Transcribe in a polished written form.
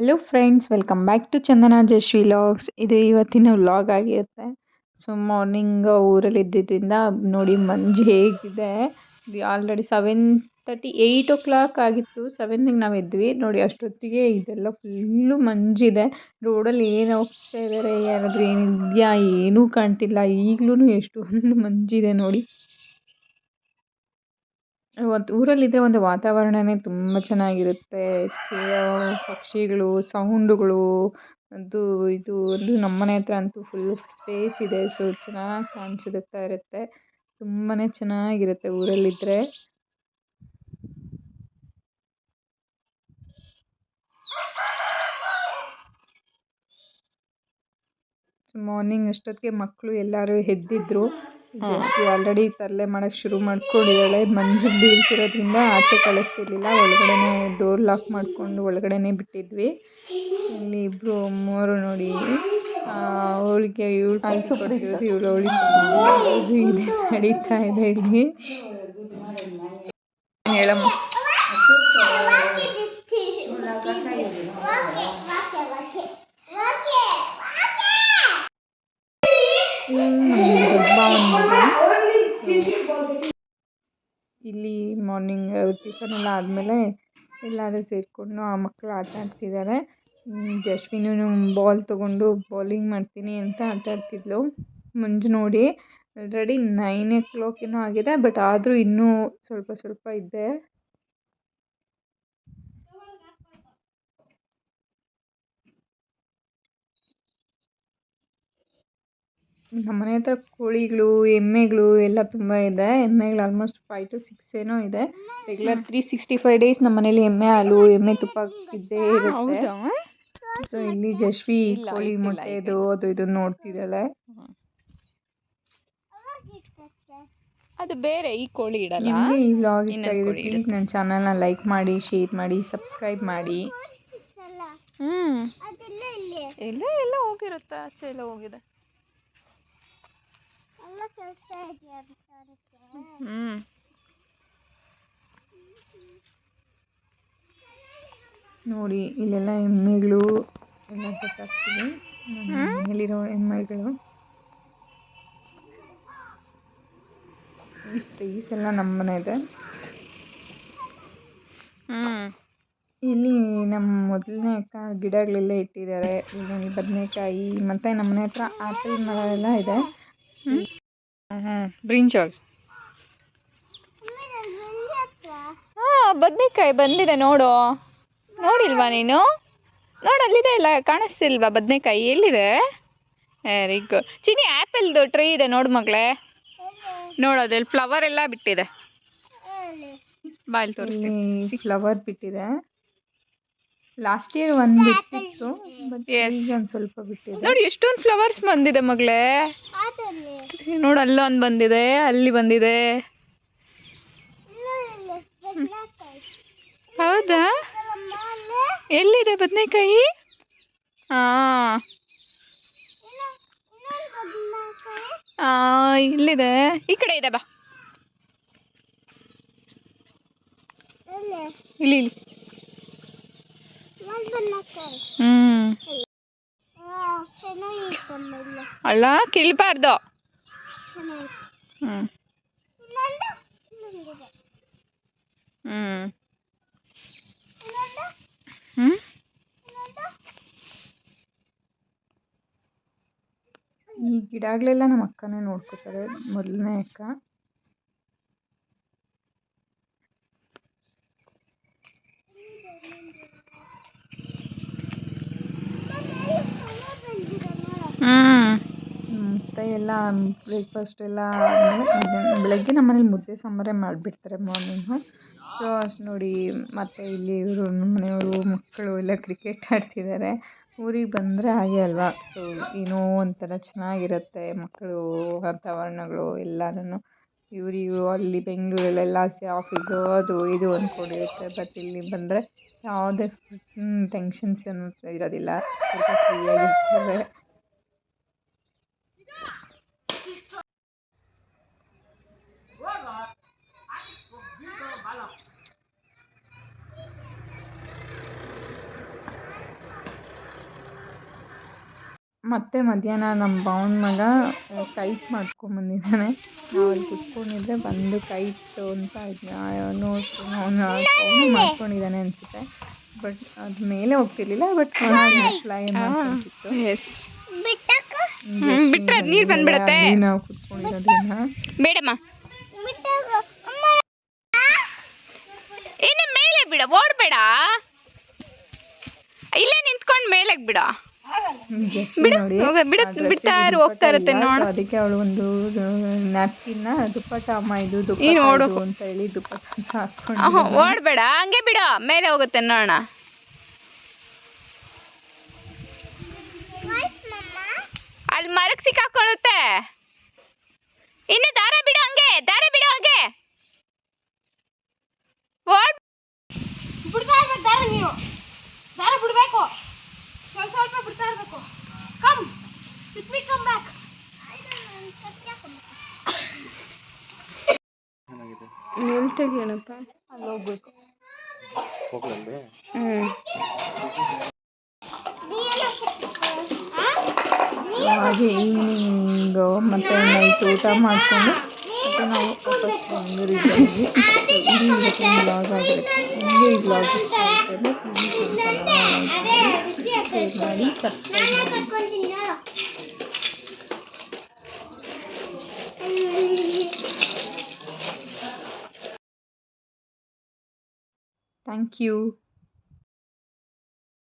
Hello friends, welcome back to Chandana Jashvi vlogs. ಇದು ಇವತ್ತಿನ vlog ಆಗಿರುತ್ತೆ. ಸೊ ಮಾರ್ನಿಂಗ್ ಊರಲ್ಲಿ ಇದ್ದಿದ್ದರಿಂದ ನೋಡಿ ಮಂಜು ಹೇಗಿದೆ. ಆಲ್ರೆಡಿ 7:30 8 o'clock ಆಗಿತ್ತು. 7ಗೆ ನಾವು ಎದ್ವಿ. ನೋಡಿ ಅಷ್ಟೊತ್ತಿಗೆ ಇದೆಲ್ಲ ಫುಲ್ಲು ಮಂಜಿದೆ. ರೋಡಲ್ಲಿ ಏನು ಹೋಗ್ತಾ ಇದ್ದಾರೆ, ಯಾರಾದರೂ ಏನಿದೆಯಾ ಏನೂ ಕಾಣ್ತಿಲ್ಲ. ಈಗಲೂ ಎಷ್ಟೊಂದು ಮಂಜಿದೆ ನೋಡಿ. ಊರಲ್ಲಿದ್ದರೆ ಒಂದು ವಾತಾವರಣನೇ ತುಂಬ ಚೆನ್ನಾಗಿರುತ್ತೆ. ಪಕ್ಷಿಗಳು, ಸೌಂಡುಗಳು, ಅದು ಇದು ಒಂದು ನಮ್ಮನೆ ಹತ್ರ ಅಂತೂ ಫುಲ್ ಸ್ಪೇಸ್ ಇದೆ. ಸೊ ಚೆನ್ನಾಗಿ ಕಾಣಿಸುತ್ತಾ ಇರುತ್ತೆ. ತುಂಬಾ ಚೆನ್ನಾಗಿರುತ್ತೆ ಊರಲ್ಲಿದ್ದರೆ. ಮಾರ್ನಿಂಗ್ ಅಷ್ಟೊತ್ತಿಗೆ ಮಕ್ಕಳು ಎಲ್ಲರೂ ಎದ್ದಿದ್ರು. ಆಲ್ರೆಡಿ ತರಲೆ ಮಾಡೋಕ್ಕೆ ಶುರು ಮಾಡ್ಕೊಂಡಿದ್ದಾಳೆ. ಮಂಜು ಬೀಳ್ತಿರೋದ್ರಿಂದ ಆಚೆ ಕಳಿಸ್ತಿರ್ಲಿಲ್ಲ. ಒಳಗಡೆನೆ ಡೋರ್ ಲಾಕ್ ಮಾಡಿಕೊಂಡು ಒಳಗಡೆನೆ ಬಿಟ್ಟಿದ್ವಿ. ಇಲ್ಲಿ ಇಬ್ಬರು ಅಮ್ಮವರು ನೋಡಿ ಅವಳಿಗೆ ಇವಳು ಪಾಯಸ ಕೊಡ್ತಿರೋದು, ಇವಳು ಅವಳಿಗೆ ಇದೆ ನಡೀತಾ ಇದೆ ಇಲ್ಲಿ. ಹೇಳಮ್ಮ. ಇಲ್ಲಿ ಮಾರ್ನಿಂಗ್ ಟಿಫನ್ ಎಲ್ಲ ಆದಮೇಲೆ ಎಲ್ಲರೂ ಸೇರಿಕೊಂಡು ಆ ಮಕ್ಕಳು ಆಟ ಆಡ್ತಿದ್ದಾರೆ. ಜಶ್ವಿನೂ ಬಾಲ್ ತೊಗೊಂಡು ಬೌಲಿಂಗ್ ಮಾಡ್ತೀನಿ ಅಂತ ಆಟ ಆಡ್ತಿದ್ಲು. ಮಂಜು ನೋಡಿ ಆಲ್ರೆಡಿ 9 o'clock ಏನೋ ಆಗಿದೆ, ಬಟ್ ಆದರೂ ಇನ್ನೂ ಸ್ವಲ್ಪ ಸ್ವಲ್ಪ ಇದೆ. ನಮ್ಮನೆ ಹತ್ರ ಕೋಳಿಗಳು, ಎಮ್ಮೆಗಳು ಎಲ್ಲ ತುಂಬ ಇದೆ. ಎಮ್ಮೆಗಳು ಆಲ್ಮೋಸ್ಟ್ 5 to 6 ಏನೋ ಇದೆ. ರೆಗ್ಯುಲರ್ 365 days ನಮ್ಮ ಮನೇಲಿ ಎಮ್ಮೆ ಹಾಲು, ಎಮ್ಮೆ ತುಪ್ಪ ಇದ್ದೇ ಇರುತ್ತೆ. ಸೊ ಇಲ್ಲಿ ಜಶ್ವಿ ಕೋಳಿ ಮೊಟ್ಟೆದು ಅದು ಇದು ನೋಡ್ತಿದ್ದಾಳೆ. ಅದು ಬೇರೆ, ಈ ಕೋಳಿ ಇಡಲ್ಲ. ನಿಮಗೆ ಈ ವ್ಲಾಗ್ ಇಷ್ಟ ಆಗಿದೆ ಪ್ಲೀಸ್ ನನ್ನ ಚಾನಲ್ನ ಲೈಕ್ ಮಾಡಿ, ಶೇರ್ ಮಾಡಿ, ಸಬ್ಸ್ಕ್ರೈಬ್ ಮಾಡಿ. ಎಲ್ಲ ಹೋಗಿರುತ್ತೆ, ಆಚೆ ಎಲ್ಲ ಹೋಗಿದೆ. ನೋಡಿ ಇಲ್ಲೆಲ್ಲ ಎಮ್ಮೆಗಳು ಎಲ್ಲ ಗೊತ್ತಾಗ್ತಿದೆ. ಮನೇಲಿರೋ ಎಮ್ಮೆಗಳು. ಈ ಸ್ಪೇಸ್ ಎಲ್ಲ ನಮ್ಮನೆ ಇದೆ. ಇಲ್ಲಿ ನಮ್ಮ ಮೊದಲನೇ ಅಕ್ಕ ಗಿಡಗಳೆಲ್ಲ ಇಟ್ಟಿದ್ದಾರೆ. ಇಲ್ಲಿ ಬದನೆಕಾಯಿ ಮತ್ತು ನಮ್ಮನೆ ಹತ್ರ ಆಪಲ್ ಮರ ಎಲ್ಲ ಇದೆ. ಬ್ರಿಂಜಾಲ್. ಬದನೆಕಾಯಿ ಬಂದಿದೆ ನೋಡು. ನೋಡಿಲ್ವಾ ನೀನು? ನೋಡಲ್ಲಿದೆ, ಇಲ್ಲ ಕಾಣಿಸ್ತಿಲ್ವಾ ಬದನೆಕಾಯಿ? ಎಲ್ಲಿದೆ? Very good. ಚಿನ್ನಿ ಆ್ಯಪಲ್ದು ಟ್ರೀ ಇದೆ ನೋಡು ಮಗಳೇ. ನೋಡೋದ್ರಲ್ಲಿ ಫ್ಲವರ್ ಎಲ್ಲ ಬಿಟ್ಟಿದೆ. ಬಾಯಲ್ಲಿ ತೋರಿಸ್ತೀನಿ. ಫ್ಲವರ್ ಬಿಟ್ಟಿದೆ. ಲಾಸ್ಟ್ ಇಯರ್ ಒಂದು ಬಿಟ್ಟಿತ್ತು, ಬಟ್ ಈಗ ಒಂದು ಸ್ವಲ್ಪ ಬಿಟ್ಟಿದೆ. ನೋಡಿ ಎಷ್ಟೊಂದು ಫ್ಲವರ್ಸ್ ಬಂದಿದೆ ಮಗಳೇ. ನೋಡು ಅಲ್ಲೊಂದು ಬಂದಿದೆ, ಅಲ್ಲಿ ಬಂದಿದೆ. ಹೌದಾ? ಎಲ್ಲಿದೆ ಬದನೆಕಾಯಿ? ಇಲ್ಲಿದೆ, ಈ ಕಡೆ ಇದೆ ಬಾ. ಇಲ್ಲಿ ಅಲ್ಲ ಕೀಳ್ಬಾರ್ದು. ಈ ಗಿಡಗಳೆಲ್ಲ ನಮ್ಮ ಅಕ್ಕನೇ ನೋಡ್ಕೋತಾರೆ, ಮೊದಲನೇ ಅಕ್ಕ. ಮತ್ತು ಎಲ್ಲ ಬ್ರೇಕ್ಫಾಸ್ಟ್ ಎಲ್ಲ ಬೆಳಗ್ಗೆ ನಮ್ಮ ಮನೇಲಿ ಮುದ್ದೆ ಸಾಂಬಾರೇ ಮಾಡಿಬಿಡ್ತಾರೆ ಮಾರ್ನಿಂಗು. ಸೊ ನೋಡಿ ಮತ್ತು ಇಲ್ಲಿ ಇವರು ನಮ್ಮ ಮನೆಯವರು ಮಕ್ಕಳು ಎಲ್ಲ ಕ್ರಿಕೆಟ್ ಆಡ್ತಿದ್ದಾರೆ. ಊರಿಗೆ ಬಂದರೆ ಹಾಗೆ ಅಲ್ವಾ. ಸೊ ಏನೋ ಒಂಥರ ಚೆನ್ನಾಗಿರುತ್ತೆ ಮಕ್ಕಳು, ವಾತಾವರಣಗಳು ಎಲ್ಲನೂ. ಇವರು ಅಲ್ಲಿ ಬೆಂಗಳೂರಲ್ಲೆಲ್ಲ ಆಫೀಸು ಅದು ಇದು ಅಂದ್ಕೊಂಡಿರುತ್ತೆ. ಬಟ್ ಇಲ್ಲಿ ಬಂದರೆ ಯಾವುದೇ ಟೆನ್ಷನ್ಸ್ ಅನ್ನೋದು ಇರೋದಿಲ್ಲ. ಸ್ವಲ್ಪ ಫ್ರೀಯಾಗಿರ್ತಾರೆ. ಮತ್ತೆ ಮಧ್ಯಾಹ್ನ ನಮ್ಮ ಭಾವನ ಮಗ ಕೈಟ್ ಮಾಡ್ಕೊಂಬಂದಿದ್ದಾನೆ. ನಾವು ಅಲ್ಲಿ ಕುತ್ಕೊಂಡಿದ್ರೆ ಬಂದು ಕೈಟ್ ಅಂತ ನೋಡ್ಕೊಂಡು ಅವನು ಮಾಡ್ಕೊಂಡಿದ್ದಾನೆ ಅನಿಸುತ್ತೆ. ಬಟ್ ಅದು ಮೇಲೆ ಹೋಗ್ತಿರ್ಲಿಲ್ಲ, ಬಟ್ ಫ್ಲೈ ಮಾಡ್ಕೊಂತಿತ್ತು. ಎಸ್ ಬಿಟ್ರೆ ಅದು ನೀರು ಬಂದ್ಬಿಡತ್ತೆ. ನಾವು ಕುತ್ಕೊಂಡಿರೋದ್ರಿಂದ ಬೇಡಮ್ಮ, ಇನ್ನು ಮೇಲೆ ಬಿಡ, ಓಡ್ಬೇಡ, ಇಲ್ಲೇ ನಿಂತ್ಕೊಂಡು ಮೇಲೆಗೆ ಬಿಡ. ನೋಡಿ ಬಿಡ್ತಾ ಹೋಗ್ತಾ ಇರುತ್ತೆ ನೋಡು. ಅದಕ್ಕೆ ಅವಳು ಒಂದು ನ್ಯಾಪ್ಕಿನ್ ದುಪ್ಪಟ್ಟ ಅಮ್ಮ ಇದು ದುಪ್ಪಟ್ಟ ಅಂತ ಹೇಳಿ ದುಪ್ಪಟ್ಟ ಹಾಕೊಂಡು ಓಡ್ಬೇಡ, ಹಂಗೆ ಬಿಡು, ಮೇಲೆ ಹೋಗುತ್ತೆ ನೋಡೋಣ. ಅಲ್ಲಿ ಮರಕ್ಕೆ ಸಿಕ್ಕಾಕೊಳ್ಳುತ್ತೆ. ಇನ್ನು ದಾರ ಬಿಡು, ಹಂಗೆ ದಾರ ಬಿಡು, ಹಂಗೆ ಓಡ್ ಬಿಡ್ತಾ ಇರ್ಬೇಕು ದಾರ. ನೀನು ದಾರ ಬಿಡ್ಬೇಕು, ಸ್ವಲ್ಪ ಸ್ವಲ್ಪ ಬಿಡ್ತಾ ಇರ್ಬೇಕು. Come with me, come back. ಎಲ್ಲಿ ತೆಗಿಯೋಣಪ್ಪ? ಅಲ್ಲಿ ಹೋಗ್ಬೇಕು. ಹಾಗೆ ಈವ್ನಿಂಗ್ ಮತ್ತು ನೈಟ್ ಊಟ ಮಾಡಿಕೊಂಡು ಮತ್ತು ನಾವು ವಾಪಸ್ ಬಂದಿರಿದ್ದೀವಿ. ಇಡೀ ಇವತ್ತಿನ ವ್ಲಾಗ್ ಆಗಿರುತ್ತೆ. ನಿಮಗೆ ಈ ವ್ಲಾಗ್ ಇಷ್ಟ ಆಗಿದ್ರೆ ಪ್ಲೀಸ್ ಶೇರ್ ಮಾಡಿ, ಸಬ್ಸ್ಕ್ರೈಬ್ ಮಾಡಿ. Thank you.